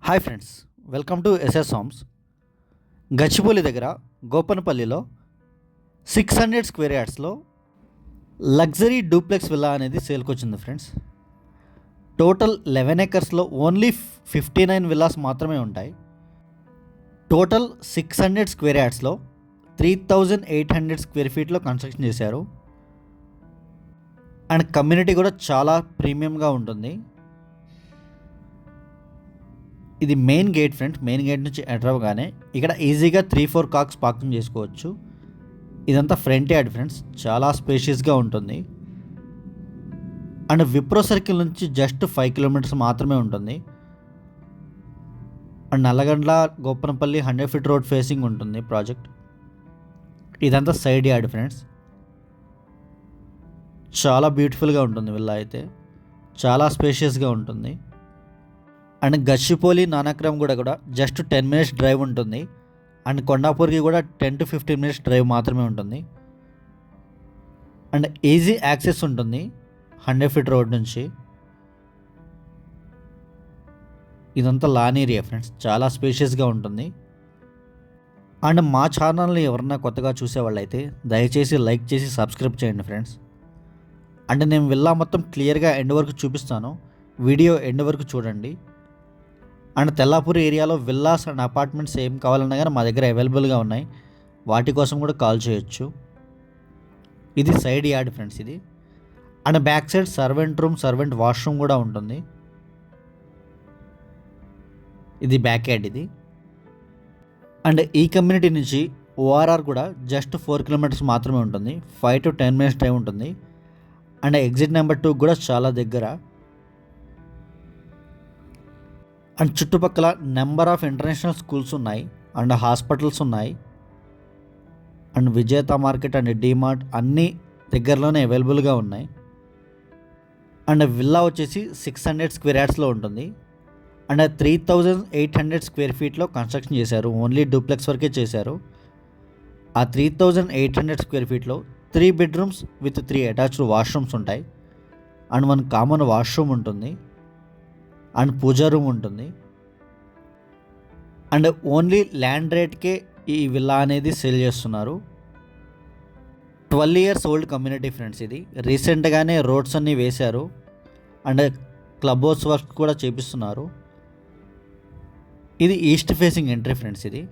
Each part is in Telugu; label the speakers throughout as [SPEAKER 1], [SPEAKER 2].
[SPEAKER 1] Hi friends, welcome to SS homes. Gachibowli దగ్గర గోపనపల్లిలో 600 స్క్వేర్ యార్డ్స్లో లగ్జరీ డూప్లెక్స్ విల్లా అనేది సేల్కి వచ్చింది ఫ్రెండ్స్. టోటల్ 11 ఎకర్స్లో ఓన్లీ 59 విల్లాస్ మాత్రమే ఉంటాయి. టోటల్ 600 స్క్వేర్ యార్డ్స్లో 3800 స్క్వేర్ ఫీట్లో కన్స్ట్రక్షన్ చేశారు. అండ్ కమ్యూనిటీ కూడా చాలా ప్రీమియంగా ఉంటుంది. ఇది main gate friends. Main gate నుంచి ఎంటర్ అవ్వగానే ఇక్కడ ఈజీగా 3-4 కార్స్ పార్కింగ్ చేసుకోవచ్చు. ఇదంతా ఫ్రంట్ యార్డ్ ఫ్రెండ్స్, చాలా స్పేషియస్గా ఉంటుంది. అండ్ విప్రో సర్కిల్ నుంచి జస్ట్ 5 కిలోమీటర్స్ మాత్రమే ఉంటుంది. And Nallagandla Gopanapally 100 feet road facing ఉంటుంది ప్రాజెక్ట్. ఇదంతా సైడ్ యార్డ్ ఫ్రెండ్స్. చాలా బ్యూటిఫుల్గా ఉంటుంది విల్లా అయితే, చాలా స్పేషియస్గా ఉంటుంది. అండ్ గచ్చిబౌలి నానక్రమ్ కూడా జస్ట్ 10 మినిట్స్ డ్రైవ్ ఉంటుంది. అండ్ కొండాపూర్కి కూడా 10 to 15 మినిట్స్ డ్రైవ్ మాత్రమే ఉంటుంది. అండ్ ఈజీ యాక్సెస్ ఉంటుంది 100 ఫీట్ రోడ్ నుంచి. ఇదంతా లాన్ ఏరియా ఫ్రెండ్స్, చాలా స్పేషియస్గా ఉంటుంది. అండ్ మా ఛానల్ని ఎవరన్నా కొత్తగా చూసేవాళ్ళు అయితే దయచేసి లైక్ చేసి సబ్స్క్రైబ్ చేయండి ఫ్రెండ్స్. అండ్ నేను విల్లా మొత్తం క్లియర్గా ఎండ్ వరకు చూపిస్తాను, వీడియో ఎండ్ వరకు చూడండి. అండ్ తెల్లాపూర్ ఏరియాలో విల్లాస్ అండ్ అపార్ట్మెంట్స్ ఏం కావాలన్నా కానీ మా దగ్గర అవైలబుల్గా ఉన్నాయి. వాటి కోసం కూడా కాల్ చేయొచ్చు. ఇది సైడ్ యార్డ్ ఫ్రెండ్స్ ఇది. And back side servant room, servant washroom కూడా ఉంటుంది. ఇది బ్యాక్ యార్డ్ ఇది. అండ్ ఈ కమ్యూనిటీ నుంచి ఓఆర్ఆర్ కూడా జస్ట్ 4 కిలోమీటర్స్ మాత్రమే ఉంటుంది. 5 to 10 మినిట్స్ డ్రైవ్ ఉంటుంది. అండ్ ఎగ్జిట్ నెంబర్ 2 కూడా చాలా దగ్గర. అండ్ చుట్టుపక్కల నెంబర్ ఆఫ్ ఇంటర్నేషనల్ స్కూల్స్ ఉన్నాయి, అండ్ హాస్పిటల్స్ ఉన్నాయి. అండ్ విజేత మార్కెట్ అండ్ డిమార్ట్ అన్నీ దగ్గరలోనే అవైలబుల్గా ఉన్నాయి. అండ్ విల్లా వచ్చేసి 600 స్క్వేర్ యార్డ్స్లో ఉంటుంది. అండ్ 3800 స్క్వేర్ ఫీట్లో కన్స్ట్రక్షన్ చేశారు. ఓన్లీ డూప్లెక్స్ వరకే చేశారు. ఆ 3800 స్క్వేర్ ఫీట్లో 3 బెడ్రూమ్స్ విత్ 3 అటాచ్డ్ వాష్రూమ్స్ ఉంటాయి. అండ్ 1 కామన్ వాష్రూమ్ ఉంటుంది. అండ్ పూజా రూమ్ ఉంటుంది. అండ్ ఓన్లీ ల్యాండ్ రేట్కే ఈ విల్లా అనేది సేల్ చేస్తున్నారు. 12 ఇయర్స్ ఓల్డ్ కమ్యూనిటీ ఫ్రెండ్స్ ఇది. రీసెంట్గానే రోడ్స్ అన్నీ వేశారు. అండ్ క్లబ్ హౌస్ వర్క్ కూడా చేపిస్తున్నారు. ఇది ఈస్ట్ ఫేసింగ్ ఎంట్రీ ఫ్రెండ్స్ ఇది.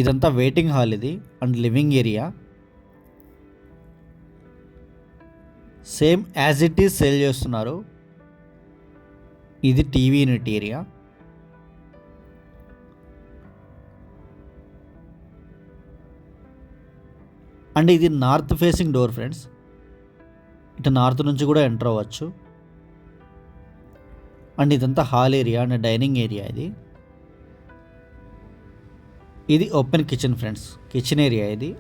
[SPEAKER 1] ఇదంతా వెయిటింగ్ హాల్ ఇది and living area. Same as it is sale చేస్తున్నారు. ఇది టీవీ యూనిట్ ఏరియా. అండ్ ఇది నార్త్ ఫేసింగ్ డోర్ ఫ్రెండ్స్. ఇటు నార్త్ నుంచి కూడా ఎంటర్ అవ్వచ్చు. అండ్ ఇదంతా hall area and dining area ఇది. ఇది open kitchen friends, kitchen area ఇది.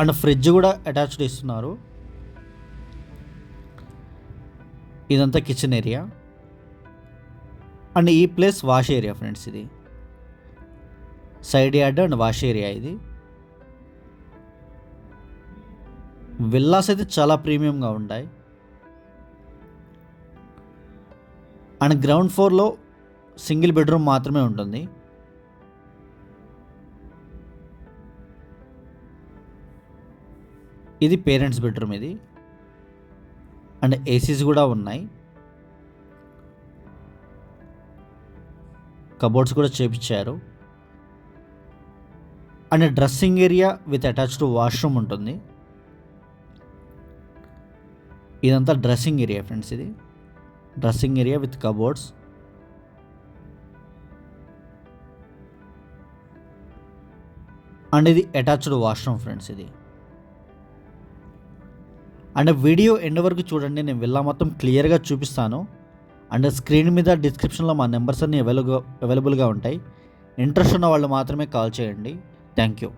[SPEAKER 1] అండ్ ఫ్రిడ్జ్ కూడా అటాచ్డ్ ఇస్తున్నారు. ఇదంతా కిచెన్ ఏరియా. అండ్ ఈ ప్లేస్ వాష్ ఏరియా ఫ్రెండ్స్ ఇది. Side yard and wash area ఇది. విల్లాస్ అయితే చాలా ప్రీమియంగా ఉంటాయి. అండ్ గ్రౌండ్ ఫ్లోర్లో సింగిల్ బెడ్రూమ్ మాత్రమే ఉంటుంది. ఇది పేరెంట్స్ బెడ్రూమ్ ఇది. అండ్ ఏసీస్ కూడా ఉన్నాయి. కబోర్డ్స్ కూడా చేపించారు. And dressing area with attached washroom ఉంటుంది. ఇదంతా డ్రెస్సింగ్ ఏరియా ఫ్రెండ్స్ ఇది. Dressing area with cupboards. And ఇది అటాచ్డ్ వాష్రూమ్ ఫ్రెండ్స్ ఇది. అండ్ వీడియో ఎండ్ వరకు చూడండి, నేను విల్లా మొత్తం క్లియర్గా చూపిస్తాను. అండ్ స్క్రీన్ మీద డిస్క్రిప్షన్లో మా నెంబర్స్ అన్నీ అవైలబుల్గా ఉంటాయి. ఇంట్రెస్ట్ ఉన్న వాళ్ళు మాత్రమే కాల్ చేయండి. Thank you.